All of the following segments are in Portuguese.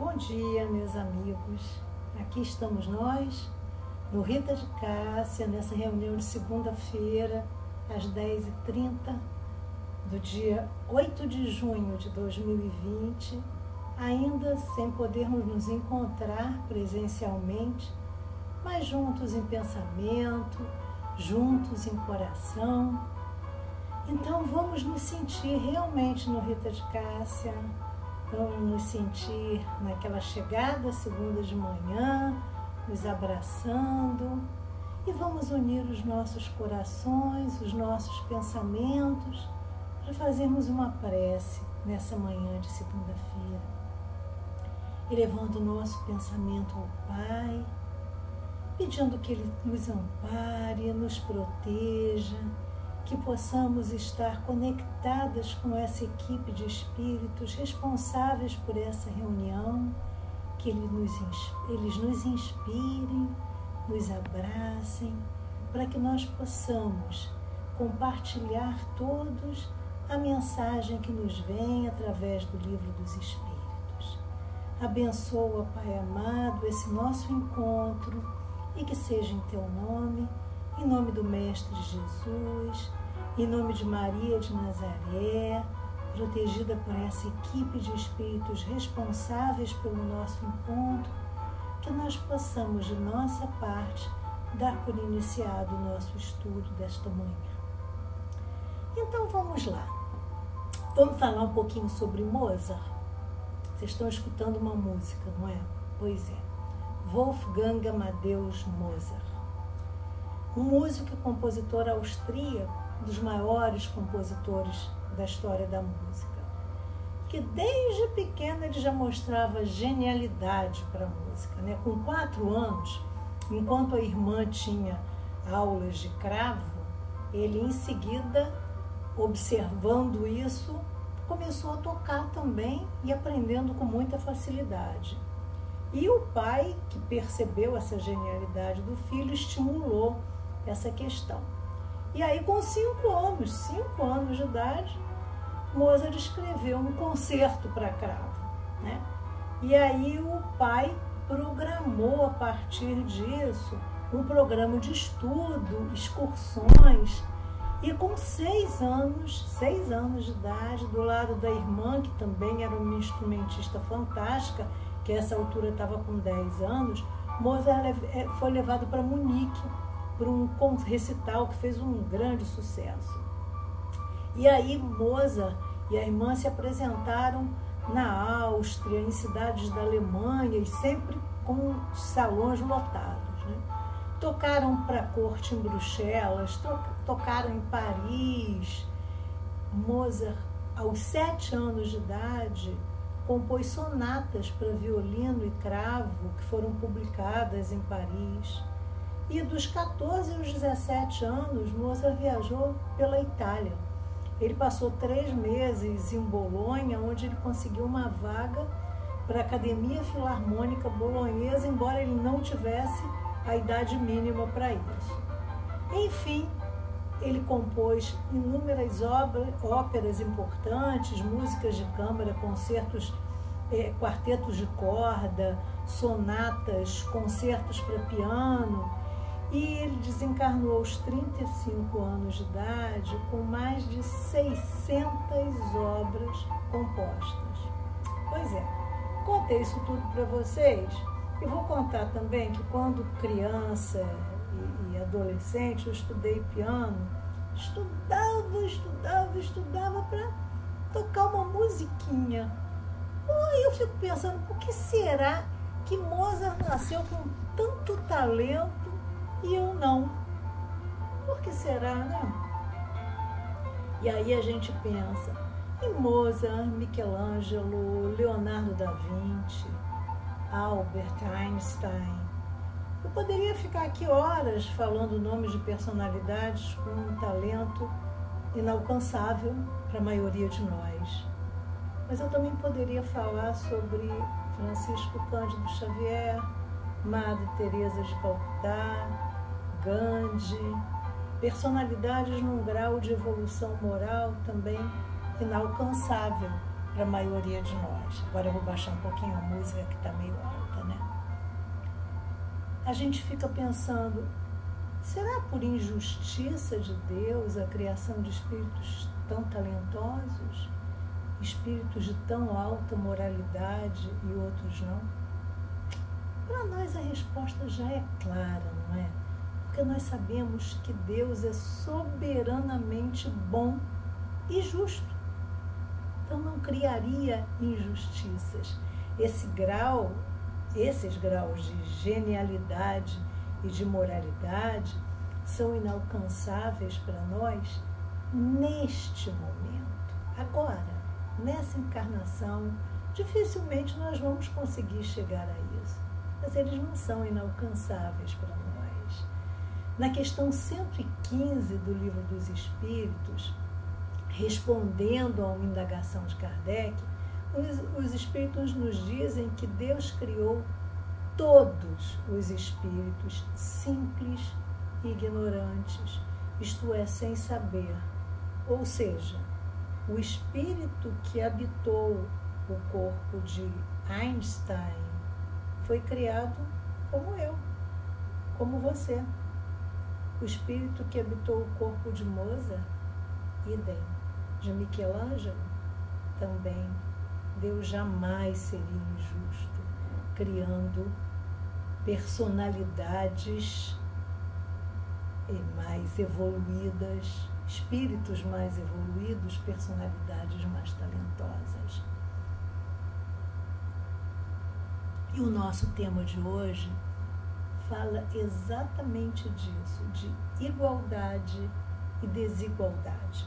Bom dia, meus amigos. Aqui estamos nós, no Rita de Cássia, nessa reunião de segunda-feira, às 10h30, do dia 8 de junho de 2020, ainda sem podermos nos encontrar presencialmente, mas juntos em pensamento, juntos em coração. Então vamos nos sentir realmente no Rita de Cássia, vamos nos sentir naquela chegada segunda de manhã, nos abraçando, e vamos unir os nossos corações, os nossos pensamentos, para fazermos uma prece nessa manhã de segunda-feira, elevando o nosso pensamento ao Pai, pedindo que Ele nos ampare, nos proteja, que possamos estar conectadas com essa equipe de espíritos responsáveis por essa reunião, que eles nos inspirem, nos abracem, para que nós possamos compartilhar todos a mensagem que nos vem através do Livro dos Espíritos. Abençoa, Pai amado, esse nosso encontro, e que seja em Teu nome, em nome do Mestre Jesus, em nome de Maria de Nazaré, protegida por essa equipe de espíritos responsáveis pelo nosso encontro, que nós possamos, de nossa parte, dar por iniciado o nosso estudo desta manhã. Então vamos lá. Vamos falar um pouquinho sobre Mozart. Vocês estão escutando uma música, não é? Pois é. Wolfgang Amadeus Mozart. Um músico e compositor austríaco, dos maiores compositores da história da música, que desde pequeno ele já mostrava genialidade para a música, né? Com 4 anos, enquanto a irmã tinha aulas de cravo, ele em seguida, observando isso, começou a tocar também e aprendendo com muita facilidade. E o pai, que percebeu essa genialidade do filho, estimulou essa questão. E aí, com 5 anos de idade, Mozart escreveu um concerto para cravo, né? E aí o pai programou, a partir disso, um programa de estudo, excursões, e com 6 anos de idade, do lado da irmã, que também era uma instrumentista fantástica, que a essa altura estava com 10 anos, Mozart foi levado para Munique, para um recital que fez um grande sucesso. E aí Mozart e a irmã se apresentaram na Áustria, em cidades da Alemanha, e sempre com salões lotados, né? Tocaram para a corte em Bruxelas, tocaram em Paris. Mozart, aos 7 anos de idade, compôs sonatas para violino e cravo, que foram publicadas em Paris. E dos 14 aos 17 anos, Mozart viajou pela Itália. Ele passou 3 meses em Bolonha, onde ele conseguiu uma vaga para a Academia Filarmônica Bolonhesa, embora ele não tivesse a idade mínima para isso. Enfim, ele compôs inúmeras óperas importantes, músicas de câmara, concertos, quartetos de corda, sonatas, concertos para piano. E ele desencarnou aos 35 anos de idade com mais de 600 obras compostas. Pois é, contei isso tudo para vocês e vou contar também que quando criança e adolescente eu estudei piano, estudava para tocar uma musiquinha. Aí eu fico pensando, por que será que Mozart nasceu com tanto talento e eu não? Por que será, né? E aí a gente pensa em Mozart, Michelangelo, Leonardo da Vinci, Albert Einstein. Eu poderia ficar aqui horas falando nomes de personalidades com um talento inalcançável para a maioria de nós. Mas eu também poderia falar sobre Francisco Cândido Xavier, Madre Teresa de Calcutá, Gandhi, personalidades num grau de evolução moral também inalcançável para a maioria de nós. Agora eu vou baixar um pouquinho a música que está meio alta, né? A gente fica pensando, será por injustiça de Deus a criação de espíritos tão talentosos, espíritos de tão alta moralidade e outros não? Para nós a resposta já é clara, não é? Porque nós sabemos que Deus é soberanamente bom e justo. Então não criaria injustiças. Esses graus de genialidade e de moralidade são inalcançáveis para nós neste momento. Agora, nessa encarnação, dificilmente nós vamos conseguir chegar a isso. Mas eles não são inalcançáveis para nós. Na questão 115 do Livro dos Espíritos, respondendo a uma indagação de Kardec, os espíritos nos dizem que Deus criou todos os espíritos simples e ignorantes, isto é, sem saber. Ou seja, o espírito que habitou o corpo de Einstein foi criado como eu, como você. O espírito que habitou o corpo de Mozart, idem, de Michelangelo, também. Deus jamais seria injusto, criando personalidades mais evoluídas, espíritos mais evoluídos, personalidades mais talentosas. E o nosso tema de hoje fala exatamente disso, de igualdade e desigualdade.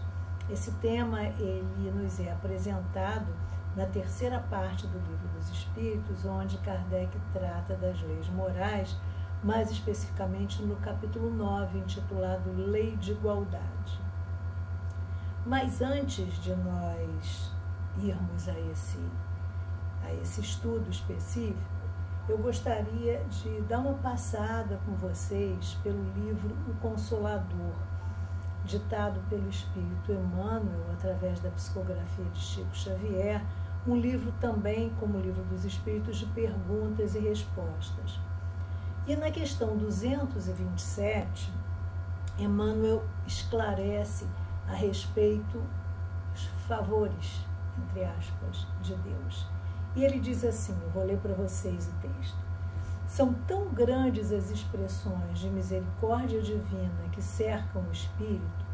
Esse tema, ele nos é apresentado na terceira parte do Livro dos Espíritos, onde Kardec trata das leis morais, mais especificamente no capítulo 9, intitulado Lei de Igualdade. Mas antes de nós irmos a esse estudo específico, eu gostaria de dar uma passada com vocês pelo livro O Consolador, ditado pelo Espírito Emmanuel, através da psicografia de Chico Xavier, um livro também, como o Livro dos Espíritos, de perguntas e respostas. E na questão 227, Emmanuel esclarece a respeito dos favores, entre aspas, de Deus. E ele diz assim, eu vou ler para vocês o texto. São tão grandes as expressões de misericórdia divina que cercam o espírito,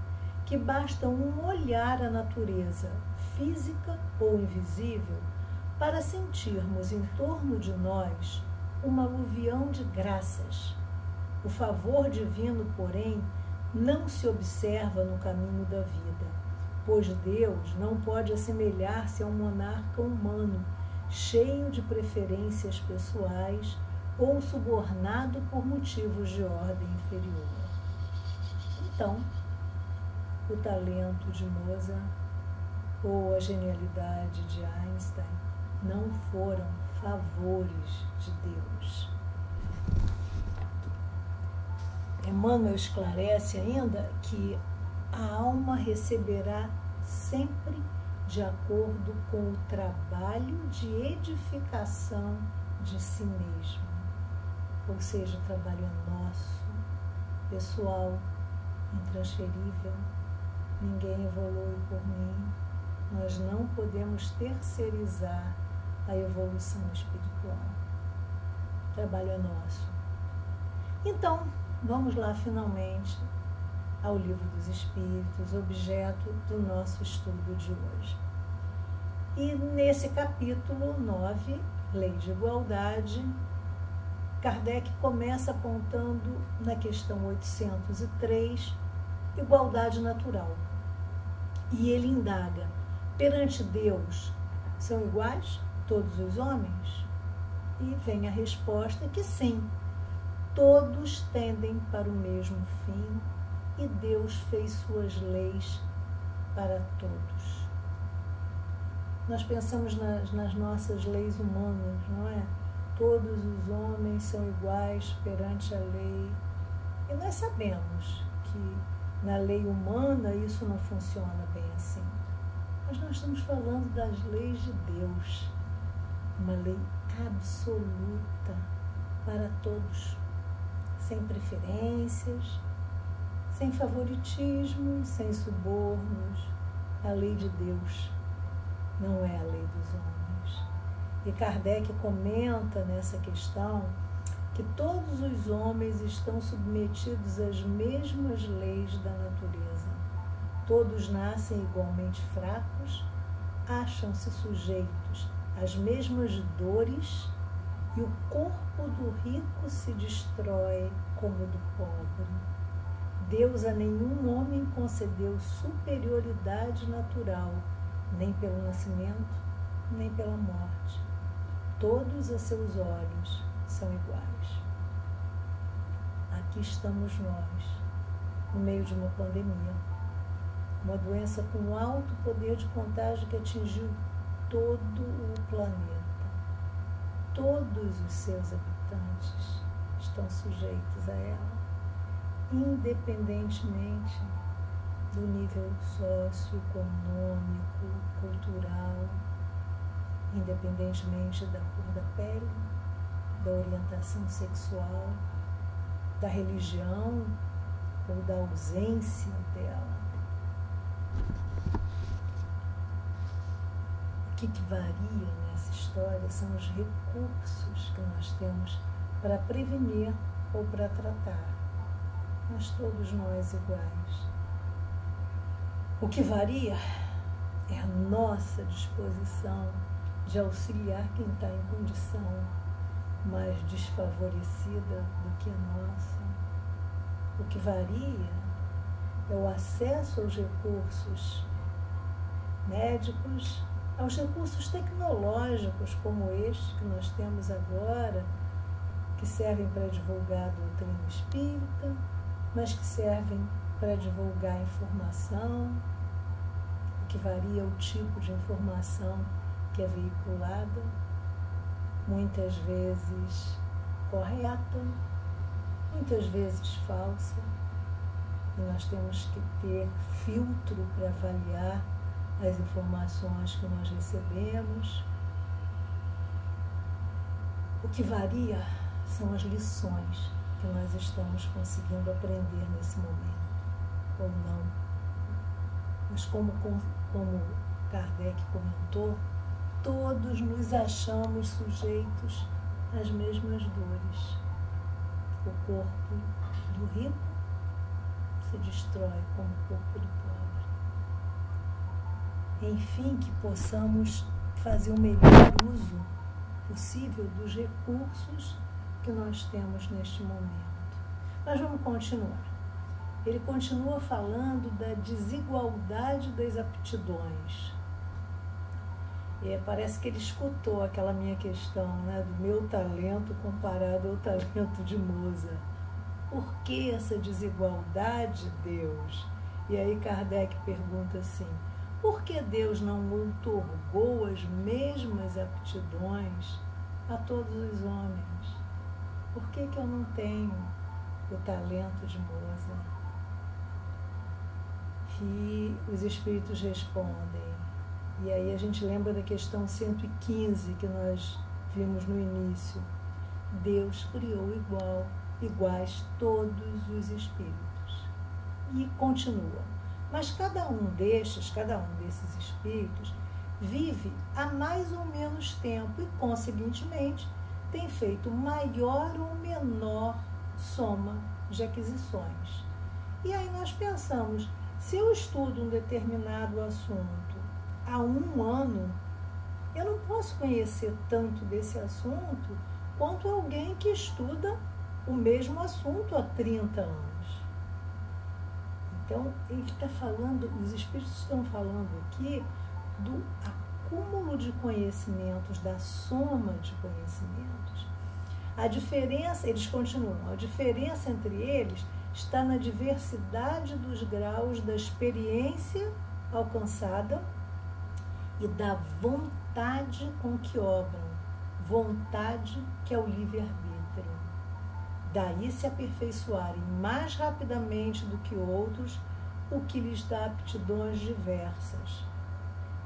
que basta um olhar à natureza, física ou invisível, para sentirmos em torno de nós uma aluvião de graças. O favor divino, porém, não se observa no caminho da vida, pois Deus não pode assemelhar-se a um monarca humano, cheio de preferências pessoais ou subornado por motivos de ordem inferior. Então, o talento de Mozart ou a genialidade de Einstein não foram favores de Deus. Emmanuel esclarece ainda que a alma receberá sempre de acordo com o trabalho de edificação de si mesmo. Ou seja, o trabalho é nosso, pessoal, intransferível, ninguém evolui por mim, nós não podemos terceirizar a evolução espiritual. O trabalho é nosso. Então, vamos lá finalmente ao Livro dos Espíritos, objeto do nosso estudo de hoje. E nesse capítulo 9, Lei de Igualdade, Kardec começa apontando na questão 803, igualdade natural. E ele indaga, perante Deus, são iguais todos os homens? E vem a resposta que sim, todos tendem para o mesmo fim e Deus fez suas leis para todos. Nós pensamos nas nossas leis humanas, não é? Todos os homens são iguais perante a lei. E nós sabemos que na lei humana isso não funciona bem assim. Mas nós estamos falando das leis de Deus, uma lei absoluta para todos, sem preferências, sem favoritismos, sem subornos. A lei de Deus não é a lei dos homens. E Kardec comenta nessa questão que todos os homens estão submetidos às mesmas leis da natureza. Todos nascem igualmente fracos, acham-se sujeitos às mesmas dores e o corpo do rico se destrói como o do pobre. Deus a nenhum homem concedeu superioridade natural, nem pelo nascimento, nem pela morte. Todos a seus olhos são iguais. Aqui estamos nós, no meio de uma pandemia, uma doença com alto poder de contágio que atingiu todo o planeta. Todos os seus habitantes estão sujeitos a ela, independentemente do nível socioeconômico, cultural, independentemente da cor da pele, da orientação sexual, da religião ou da ausência dela. O que varia nessa história são os recursos que nós temos para prevenir ou para tratar. Mas todos nós iguais. O que varia é a nossa disposição de auxiliar quem está em condição mais desfavorecida do que a nossa. O que varia é o acesso aos recursos médicos, aos recursos tecnológicos como este que nós temos agora, que servem para divulgar a doutrina espírita, mas que servem para divulgar informação, o que varia é o tipo de informação que é veiculada, muitas vezes correta, muitas vezes falsa, e nós temos que ter filtro para avaliar as informações que nós recebemos. O que varia são as lições que nós estamos conseguindo aprender nesse momento, ou não. Mas como Kardec comentou, todos nos achamos sujeitos às mesmas dores. O corpo do rico se destrói como o corpo do pobre. Enfim, que possamos fazer o melhor uso possível dos recursos que nós temos neste momento. Mas vamos continuar. Ele continua falando da desigualdade das aptidões. Parece que ele escutou aquela minha questão, né, do meu talento comparado ao talento de Mozart. Por que essa desigualdade, Deus? E aí Kardec pergunta assim, por que Deus não outorgou as mesmas aptidões a todos os homens? Por que eu não tenho o talento de Mozart? E os espíritos respondem. E aí a gente lembra da questão 115 que nós vimos no início. Deus criou iguais todos os espíritos. E continua. Mas cada um desses espíritos vive há mais ou menos tempo e, conseguintemente, tem feito maior ou menor soma de aquisições. E aí nós pensamos, se eu estudo um determinado assunto há 1 ano, eu não posso conhecer tanto desse assunto quanto alguém que estuda o mesmo assunto há 30 anos. Então, ele está falando, os espíritos estão falando aqui do acúmulo de conhecimentos, da soma de conhecimentos. A diferença, eles continuam, a diferença entre eles está na diversidade dos graus da experiência alcançada e da vontade com que obram, vontade que é o livre-arbítrio. Daí se aperfeiçoarem mais rapidamente do que outros, o que lhes dá aptidões diversas.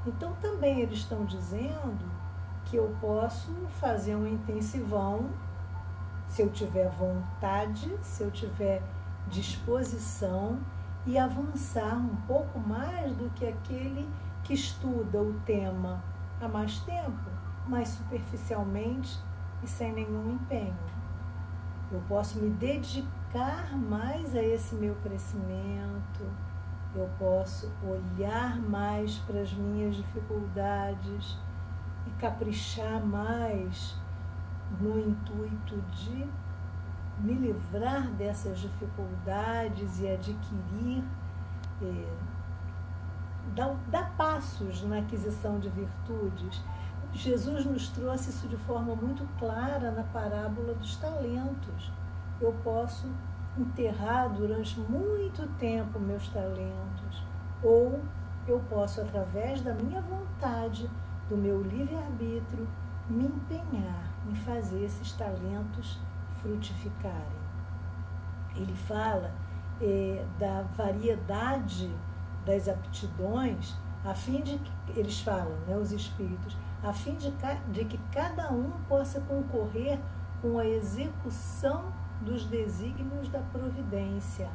Então também eles estão dizendo que eu posso fazer um intensivão se eu tiver vontade, se eu tiver disposição e avançar um pouco mais do que aquele que estuda o tema há mais tempo, mas superficialmente e sem nenhum empenho. Eu posso me dedicar mais a esse meu crescimento, eu posso olhar mais para as minhas dificuldades e caprichar mais no intuito de me livrar dessas dificuldades e adquirir, dar passos na aquisição de virtudes. Jesus nos trouxe isso de forma muito clara na parábola dos talentos. Eu posso enterrar durante muito tempo meus talentos, ou eu posso, através da minha vontade, do meu livre-arbítrio, me empenhar em fazer esses talentos frutificarem. Ele fala da variedade das aptidões, a fim de que, eles falam, né, os espíritos, a fim de que cada um possa concorrer com a execução dos desígnios da providência,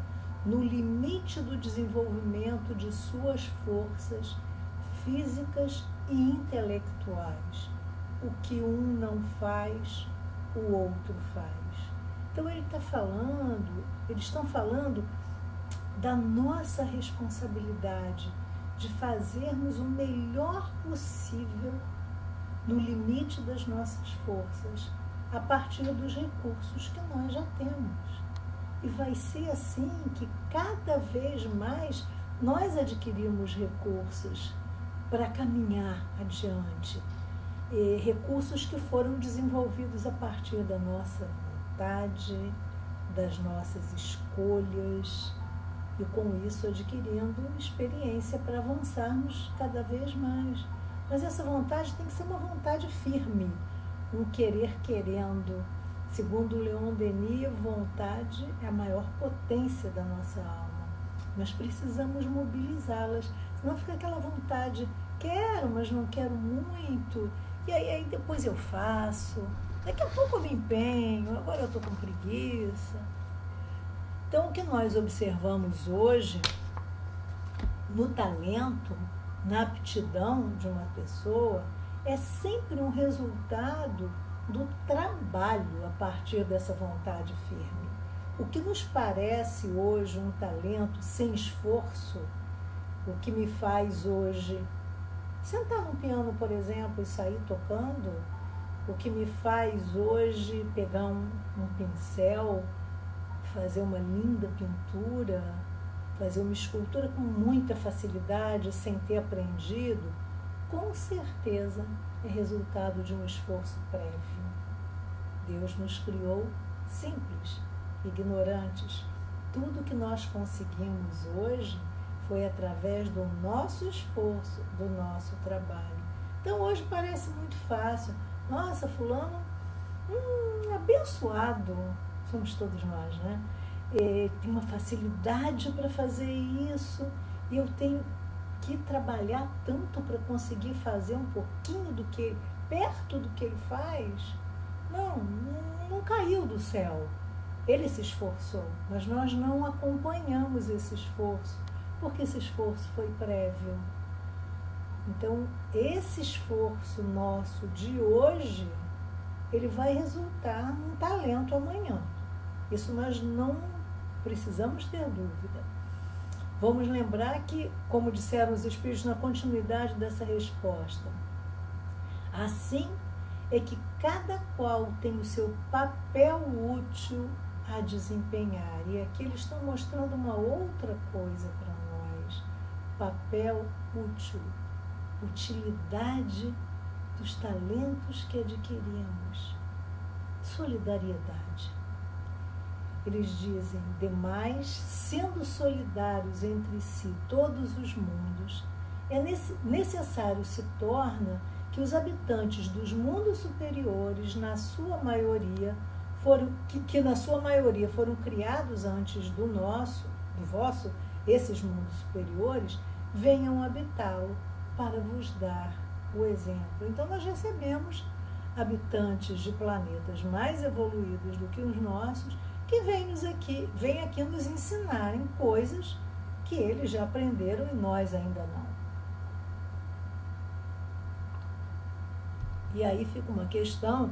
no limite do desenvolvimento de suas forças físicas e intelectuais. O que um não faz, o outro faz. Então eles estão falando da nossa responsabilidade de fazermos o melhor possível no limite das nossas forças, a partir dos recursos que nós já temos. E vai ser assim que cada vez mais nós adquirimos recursos para caminhar adiante. Recursos que foram desenvolvidos a partir da nossa vontade, das nossas escolhas, e com isso adquirindo experiência para avançarmos cada vez mais. Mas essa vontade tem que ser uma vontade firme, um querer querendo. Segundo Leon Denis, vontade é a maior potência da nossa alma. Nós precisamos mobilizá-las, senão fica aquela vontade, quero, mas não quero muito, e aí depois eu faço, daqui a pouco eu me empenho, agora eu estou com preguiça. Então, o que nós observamos hoje no talento, na aptidão de uma pessoa, é sempre um resultado do trabalho a partir dessa vontade firme. O que nos parece hoje um talento sem esforço, o que me faz hoje sentar no piano, por exemplo, e sair tocando, o que me faz hoje pegar um pincel, fazer uma linda pintura, fazer uma escultura com muita facilidade, sem ter aprendido, com certeza é resultado de um esforço prévio. Deus nos criou simples, ignorantes. Tudo que nós conseguimos hoje foi através do nosso esforço, do nosso trabalho. Então hoje parece muito fácil. Nossa, fulano, abençoado, somos todos nós, né? Tem uma facilidade para fazer isso, e eu tenho que trabalhar tanto para conseguir fazer um pouquinho do que, perto do que ele faz. Não caiu do céu. Ele se esforçou, mas nós não acompanhamos esse esforço, porque esse esforço foi prévio. Então, esse esforço nosso de hoje, ele vai resultar num talento amanhã. Isso nós não precisamos ter dúvida. Vamos lembrar que, como disseram os Espíritos na continuidade dessa resposta, assim é que cada qual tem o seu papel útil a desempenhar. E aqui eles estão mostrando uma outra coisa para nós. Papel útil. Utilidade dos talentos que adquirimos. Solidariedade. Eles dizem, demais, sendo solidários entre si todos os mundos, necessário se torna que os habitantes dos mundos superiores, na sua maioria, na sua maioria foram criados antes do vosso, esses mundos superiores, venham habitá-lo, para vos dar o exemplo. Então nós recebemos habitantes de planetas mais evoluídos do que os nossos, que vêm aqui nos ensinarem coisas que eles já aprenderam e nós ainda não. E aí fica uma questão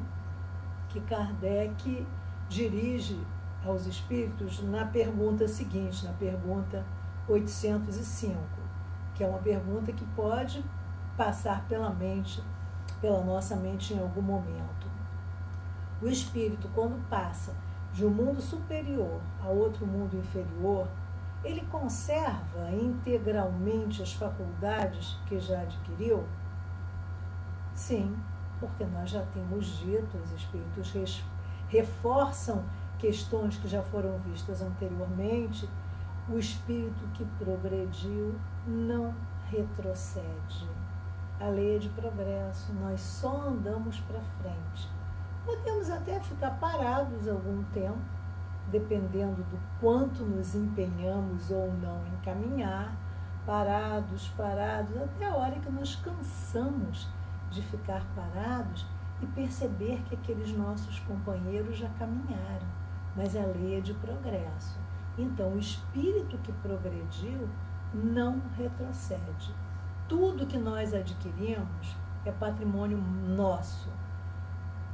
que Kardec dirige aos espíritos na pergunta seguinte, na pergunta 805, que é uma pergunta que pode passar pela nossa mente em algum momento. O espírito, quando passa de um mundo superior a outro mundo inferior, ele conserva integralmente as faculdades que já adquiriu? Sim, porque nós já temos dito, os espíritos reforçam questões que já foram vistas anteriormente. O espírito que progrediu não retrocede. A lei é de progresso, nós só andamos para frente. Podemos até ficar parados algum tempo, dependendo do quanto nos empenhamos ou não em caminhar, parados, até a hora que nós cansamos de ficar parados e perceber que aqueles nossos companheiros já caminharam, mas a lei é de progresso. Então, o espírito que progrediu não retrocede. Tudo que nós adquirimos é patrimônio nosso.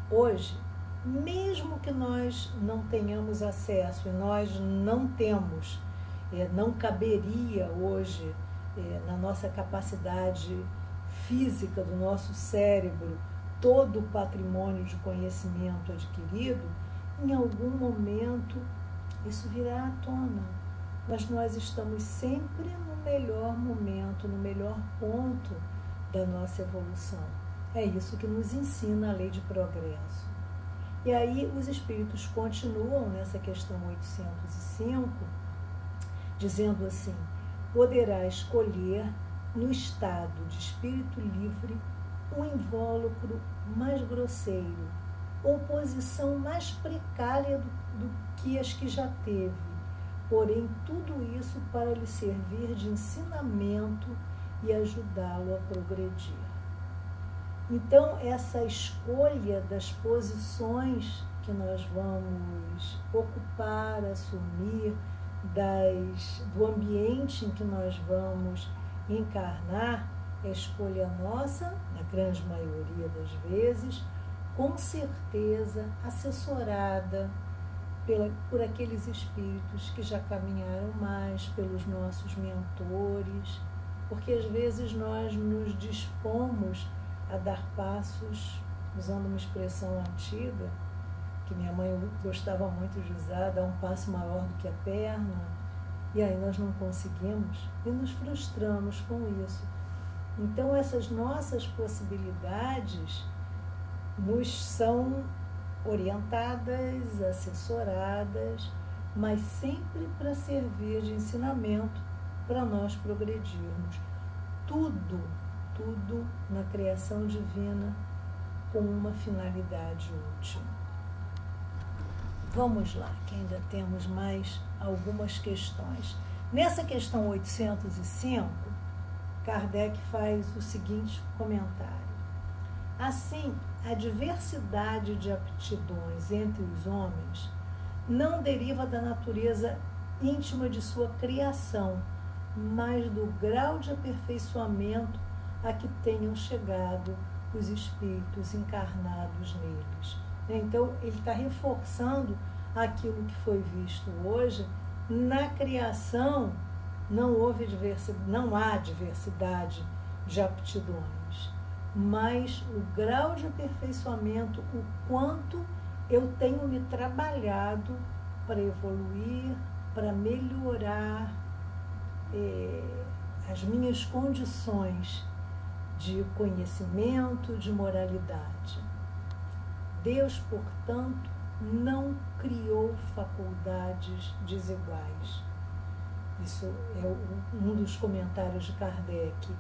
Hoje, mesmo que nós não tenhamos acesso, e nós não temos, não caberia hoje na nossa capacidade física do nosso cérebro todo o patrimônio de conhecimento adquirido, em algum momento isso virá à tona. Mas nós estamos sempre no melhor momento, no melhor ponto da nossa evolução. É isso que nos ensina a lei de progresso. E aí os espíritos continuam nessa questão 805, dizendo assim: poderá escolher no estado de espírito livre um invólucro mais grosseiro, ou posição mais precária do que as que já teve, porém tudo isso para lhe servir de ensinamento e ajudá-lo a progredir. Então, essa escolha das posições que nós vamos ocupar, assumir, do ambiente em que nós vamos encarnar, é escolha nossa, na grande maioria das vezes, com certeza assessorada por aqueles espíritos que já caminharam mais, pelos nossos mentores, porque às vezes nós nos dispomos a dar passos, usando uma expressão antiga, que minha mãe gostava muito de usar, dar um passo maior do que a perna, e aí nós não conseguimos e nos frustramos com isso. Então essas nossas possibilidades nos são orientadas, assessoradas, mas sempre para servir de ensinamento para nós progredirmos. Tudo na criação divina com uma finalidade útil. Vamos lá, que ainda temos mais algumas questões. Nessa questão 805, Kardec faz o seguinte comentário: assim, a diversidade de aptidões entre os homens não deriva da natureza íntima de sua criação, mas do grau de aperfeiçoamento a que tenham chegado os espíritos encarnados neles. Então, ele está reforçando aquilo que foi visto hoje. Na criação não há diversidade de aptidões, mas o grau de aperfeiçoamento, o quanto eu tenho me trabalhado para evoluir, para melhorar as minhas condições de conhecimento, de moralidade. Deus, portanto, não criou faculdades desiguais. Isso é um dos comentários de Kardec.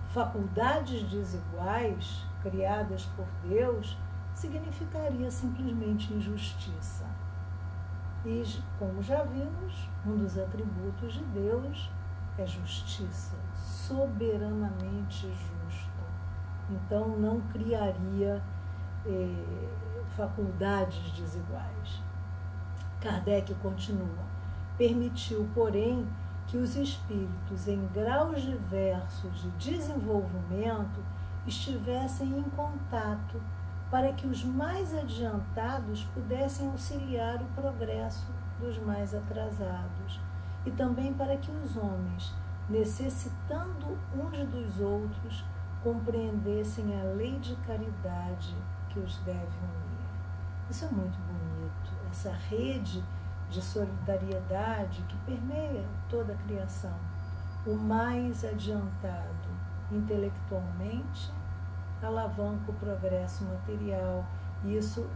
Faculdades desiguais criadas por Deus significaria simplesmente injustiça. E, como já vimos, um dos atributos de Deus é justiça, soberanamente justo. Então não criaria faculdades desiguais. Kardec continua: permitiu, porém, que os espíritos em graus diversos de desenvolvimento estivessem em contato para que os mais adiantados pudessem auxiliar o progresso dos mais atrasados, e também para que os homens, necessitando uns dos outros, compreendessem a lei de caridade que os deve unir. Isso é muito bonito, essa rede de solidariedade que permeia toda a criação. O mais adiantado intelectualmente alavanca o progresso material. Isso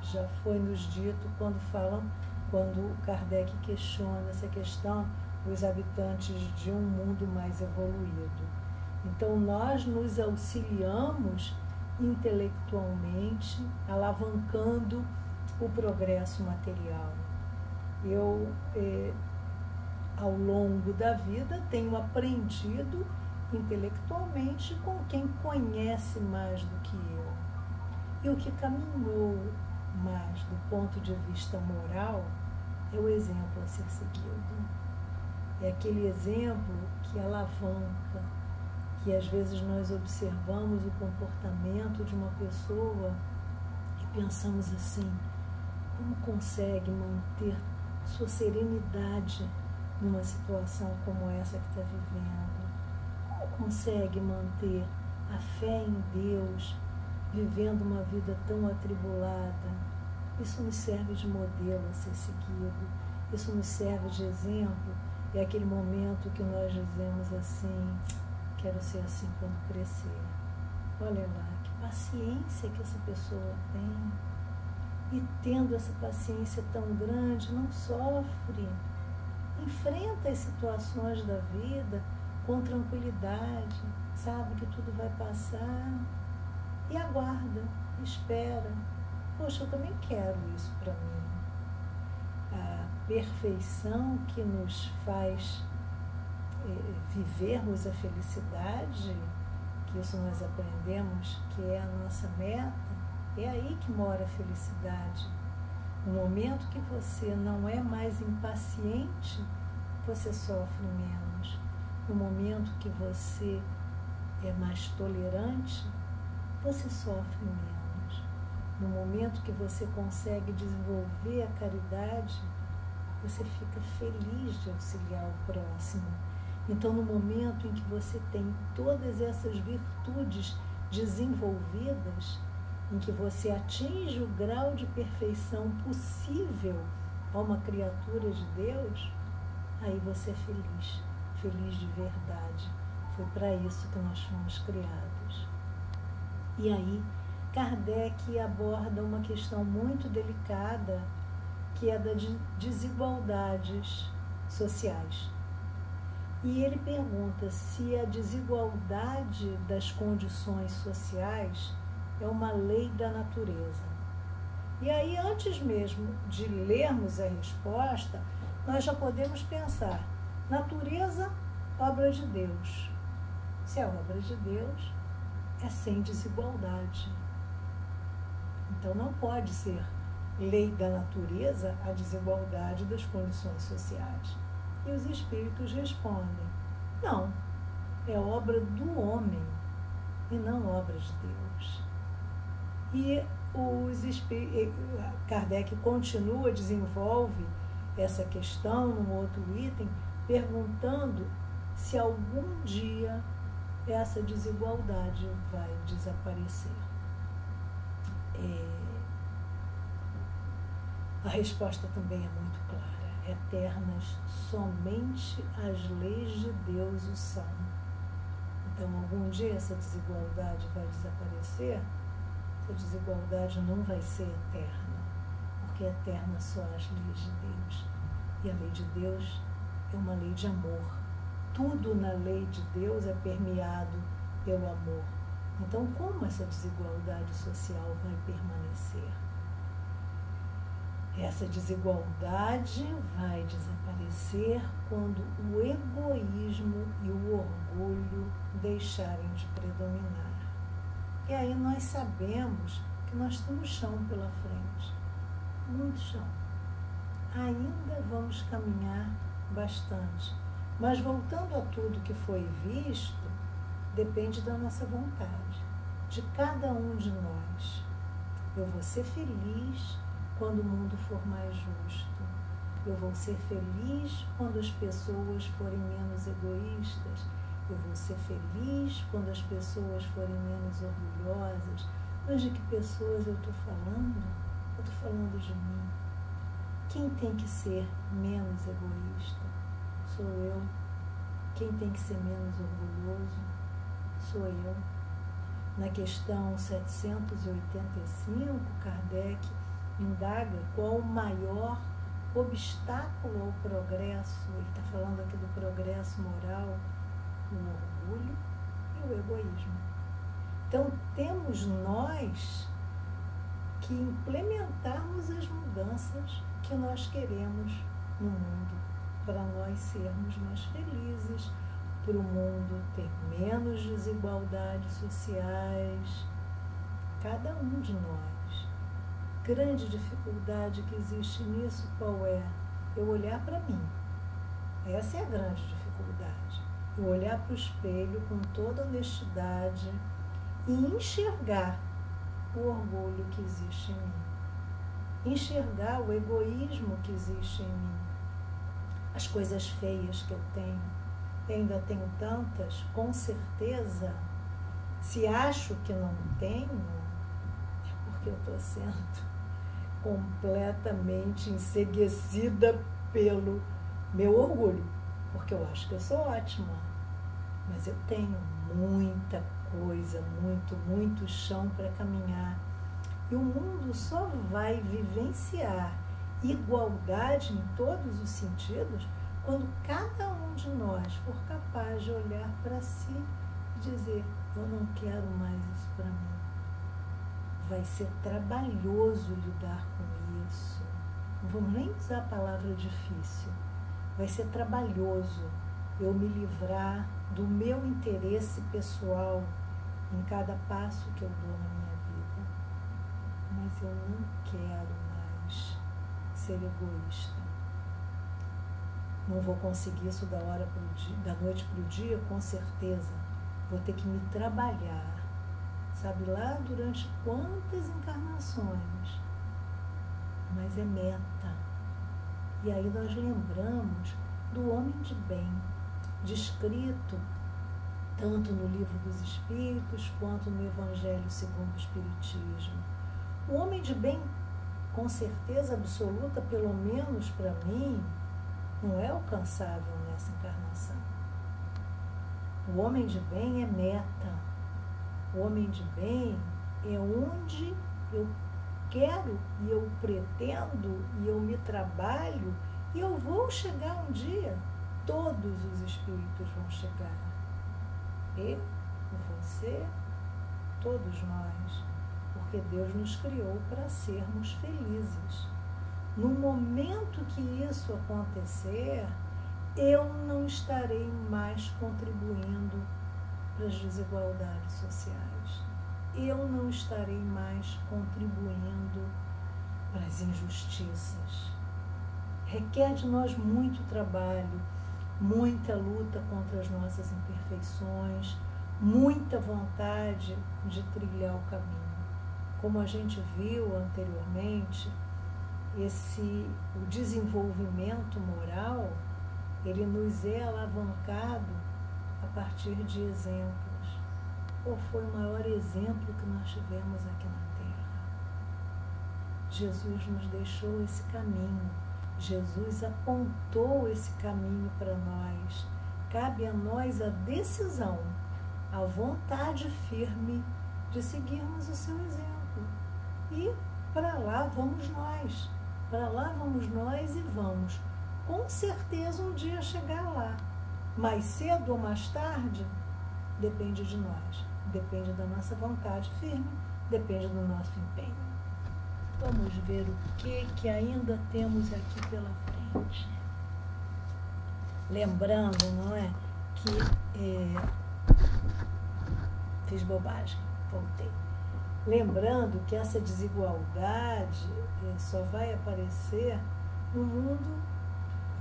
já foi nos dito quando Kardec questiona essa questão dos habitantes de um mundo mais evoluído. Então, nós nos auxiliamos intelectualmente, alavancando o progresso material. Eu, ao longo da vida, tenho aprendido intelectualmente com quem conhece mais do que eu. E o que caminhou mais do ponto de vista moral é o exemplo a ser seguido. É aquele exemplo que alavanca, que às vezes nós observamos o comportamento de uma pessoa e pensamos assim: como consegue manter sua serenidade numa situação como essa que está vivendo? Como consegue manter a fé em Deus, vivendo uma vida tão atribulada? Isso nos serve de modelo a ser seguido, isso nos serve de exemplo. É aquele momento que nós dizemos assim: quero ser assim quando crescer. Olha lá, que paciência que essa pessoa tem. E tendo essa paciência tão grande, não sofre. Enfrenta as situações da vida com tranquilidade, sabe que tudo vai passar e aguarda, espera. Poxa, eu também quero isso para mim. A perfeição que nos faz vivermos a felicidade, que isso nós aprendemos que é a nossa meta, é aí que mora a felicidade. No momento que você não é mais impaciente, você sofre menos. No momento que você é mais tolerante, você sofre menos. No momento que você consegue desenvolver a caridade, você fica feliz de auxiliar o próximo. Então, no momento em que você tem todas essas virtudes desenvolvidas, em que você atinge o grau de perfeição possível a uma criatura de Deus, aí você é feliz, feliz de verdade. Foi para isso que nós fomos criados. E aí, Kardec aborda uma questão muito delicada, que é da de desigualdades sociais. E ele pergunta se a desigualdade das condições sociais é uma lei da natureza. E aí, antes mesmo de lermos a resposta, nós já podemos pensar: natureza, obra de Deus. Se é obra de Deus, é sem desigualdade. Então, não pode ser lei da natureza a desigualdade das condições sociais. E os espíritos respondem: não, é obra do homem e não obra de Deus. E Kardec continua, desenvolve essa questão num outro item, perguntando se algum dia essa desigualdade vai desaparecer. A resposta também é muito clara: eternas somente as leis de Deus o são. Então, algum dia essa desigualdade vai desaparecer? Essa desigualdade não vai ser eterna, porque eterna só as leis de Deus. E a lei de Deus é uma lei de amor. Tudo na lei de Deus é permeado pelo amor. Então, como essa desigualdade social vai permanecer? Essa desigualdade vai desaparecer quando o egoísmo e o orgulho deixarem de predominar. E aí nós sabemos que nós temos chão pela frente, muito chão. Ainda vamos caminhar bastante. Mas voltando a tudo que foi visto, depende da nossa vontade, de cada um de nós. Eu vou ser feliz quando o mundo for mais justo. Eu vou ser feliz quando as pessoas forem menos egoístas. Eu vou ser feliz quando as pessoas forem menos orgulhosas. Mas de que pessoas eu estou falando? Eu estou falando de mim. Quem tem que ser menos egoísta? Sou eu. Quem tem que ser menos orgulhoso? Sou eu. Na questão 785, Kardec indaga qual o maior obstáculo ao progresso. Ele está falando aqui do progresso moral, o orgulho e o egoísmo. Então, temos nós que implementarmos as mudanças que nós queremos no mundo, para nós sermos mais felizes, para o mundo ter menos desigualdades sociais, cada um de nós. Grande dificuldade que existe nisso, qual é? Eu olhar para mim. Essa é a grande dificuldade. Eu olhar para o espelho com toda honestidade e enxergar o orgulho que existe em mim. Enxergar o egoísmo que existe em mim. As coisas feias que eu tenho. Eu ainda tenho tantas, com certeza. Se acho que não tenho, é porque eu estou sendo completamente enceguecida pelo meu orgulho. Porque eu acho que eu sou ótima. Mas eu tenho muita coisa, muito chão para caminhar. E o mundo só vai vivenciar igualdade em todos os sentidos quando cada um de nós for capaz de olhar para si e dizer: eu não quero mais isso para mim. Vai ser trabalhoso lidar com isso. Não vamos nem usar a palavra difícil. Vai ser trabalhoso eu me livrar do meu interesse pessoal em cada passo que eu dou na minha vida. Mas eu não quero mais ser egoísta. Não vou conseguir isso da noite para o dia, com certeza. Vou ter que me trabalhar. Sabe lá durante quantas encarnações? Mas é meta. E aí nós lembramos do homem de bem, descrito tanto no Livro dos Espíritos quanto no Evangelho segundo o Espiritismo. O homem de bem, com certeza absoluta, pelo menos para mim, não é alcançável nessa encarnação. O homem de bem é meta. O homem de bem é onde eu quero e eu pretendo e eu me trabalho e eu vou chegar um dia. Todos os espíritos vão chegar. Eu, você, todos nós. Porque Deus nos criou para sermos felizes. No momento que isso acontecer, eu não estarei mais contribuindo para as desigualdades sociais. Eu não estarei mais contribuindo para as injustiças. Requer de nós muito trabalho, muita luta contra as nossas imperfeições, muita vontade de trilhar o caminho. Como a gente viu anteriormente, o desenvolvimento moral, ele nos é alavancado a partir de exemplos. Qual foi o maior exemplo que nós tivemos aqui na Terra? Jesus nos deixou esse caminho. Jesus apontou esse caminho para nós. Cabe a nós a decisão, a vontade firme de seguirmos o seu exemplo. E para lá vamos nós. Para lá vamos nós e vamos, com certeza, um dia chegar lá. Mais cedo ou mais tarde, depende de nós. Depende da nossa vontade firme, depende do nosso empenho. Vamos ver o que ainda temos aqui pela frente. Lembrando, não é, que fiz bobagem, voltei. Lembrando que essa desigualdade só vai aparecer no mundo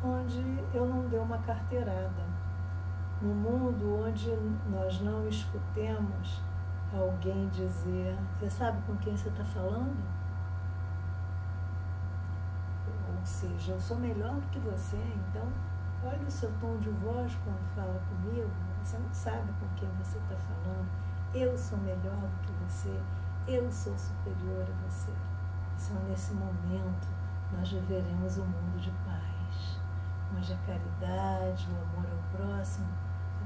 onde eu não dei uma carteirada, no mundo onde nós não escutemos alguém dizer: você sabe com quem você está falando? Ou seja, eu sou melhor do que você, então olha o seu tom de voz quando fala comigo, você não sabe com quem você está falando. Eu sou melhor do que você, eu sou superior a você. Só nesse momento nós viveremos um mundo de paz, onde a caridade, o amor ao próximo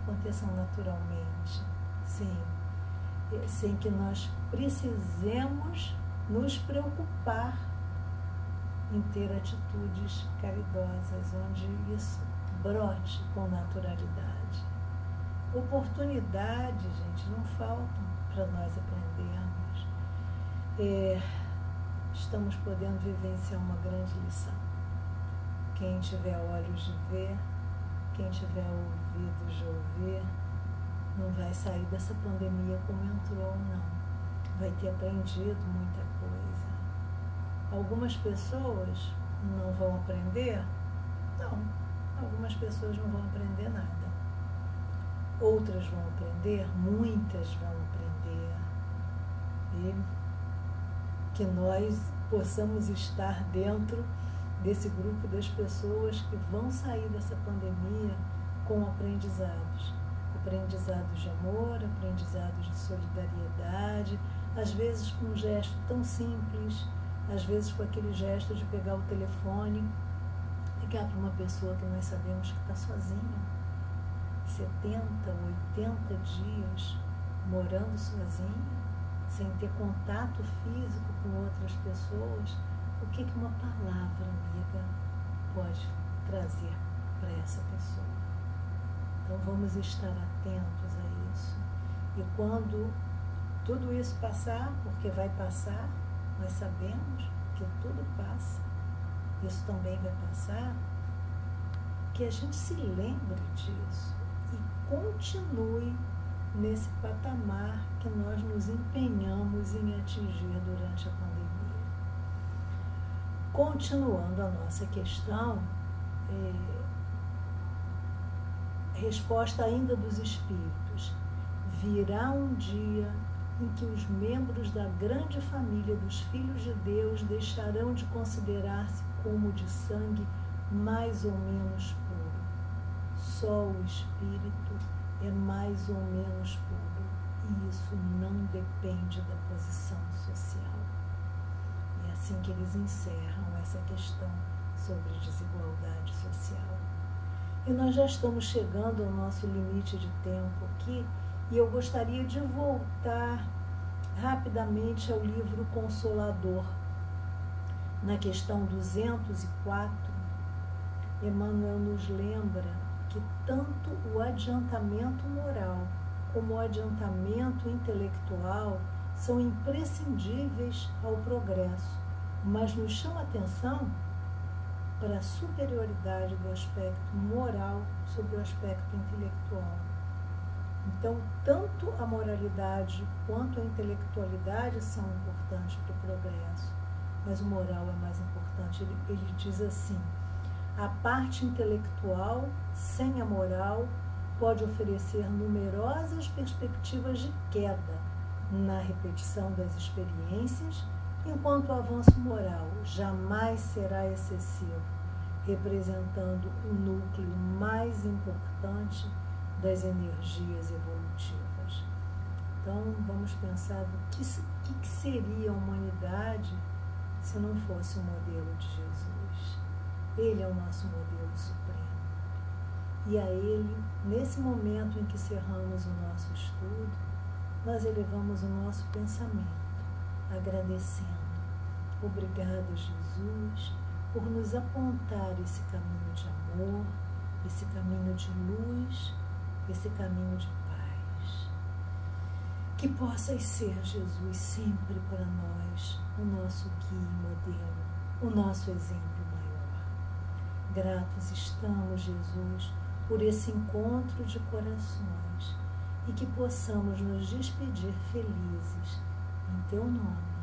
aconteçam naturalmente, sem que nós precisemos nos preocupar em ter atitudes caridosas, onde isso brote com naturalidade. Oportunidades, gente, não faltam para nós aprendermos. Estamos podendo vivenciar uma grande lição. Quem tiver olhos de ver, quem tiver ouvidos de ouvir, não vai sair dessa pandemia como entrou, não. Vai ter aprendido muita coisa. Algumas pessoas não vão aprender? Não. Algumas pessoas não vão aprender nada. Outras vão aprender, muitas vão aprender. E que nós possamos estar dentro desse grupo das pessoas que vão sair dessa pandemia com aprendizados. Aprendizados de amor, aprendizados de solidariedade, às vezes com um gesto tão simples, às vezes com aquele gesto de pegar o telefone, ligar para uma pessoa que nós sabemos que está sozinha, 70, 80 dias morando sozinha, sem ter contato físico com outras pessoas. O que uma palavra amiga pode trazer para essa pessoa? Então vamos estar atentos a isso. E quando tudo isso passar, porque vai passar, nós sabemos que tudo passa, isso também vai passar, que a gente se lembre disso e continue nesse patamar que nós nos empenhamos em atingir durante a pandemia. Continuando a nossa questão, resposta ainda dos espíritos: virá um dia em que os membros da grande família dos filhos de Deus deixarão de considerar-se como de sangue mais ou menos puro. Só o espírito é mais ou menos puro, e isso não depende da posição social. É assim que eles encerram essa questão sobre desigualdade social. E nós já estamos chegando ao nosso limite de tempo aqui, e eu gostaria de voltar rapidamente ao livro Consolador. Na questão 204, Emmanuel nos lembra que tanto o adiantamento moral como o adiantamento intelectual são imprescindíveis ao progresso, mas nos chama a atenção para a superioridade do aspecto moral sobre o aspecto intelectual. Então, tanto a moralidade quanto a intelectualidade são importantes para o progresso, mas o moral é mais importante. Ele diz assim: a parte intelectual, sem a moral, pode oferecer numerosas perspectivas de queda na repetição das experiências, enquanto o avanço moral jamais será excessivo, representando o núcleo mais importante das energias evolutivas. Então, vamos pensar do que seria a humanidade se não fosse o modelo de Jesus. Ele é o nosso modelo supremo. E a ele, nesse momento em que cerramos o nosso estudo, nós elevamos o nosso pensamento, agradecendo. Obrigado, Jesus, por nos apontar esse caminho de amor, esse caminho de luz, esse caminho de paz. Que possas ser, Jesus, sempre para nós o nosso guia e modelo, o nosso exemplo maior. Gratos estamos, Jesus, por esse encontro de corações e que possamos nos despedir felizes em Teu nome,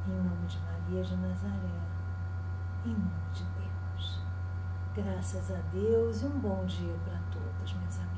em nome de Maria de Nazaré, em nome de Deus. Graças a Deus e um bom dia para todos, meus amigos.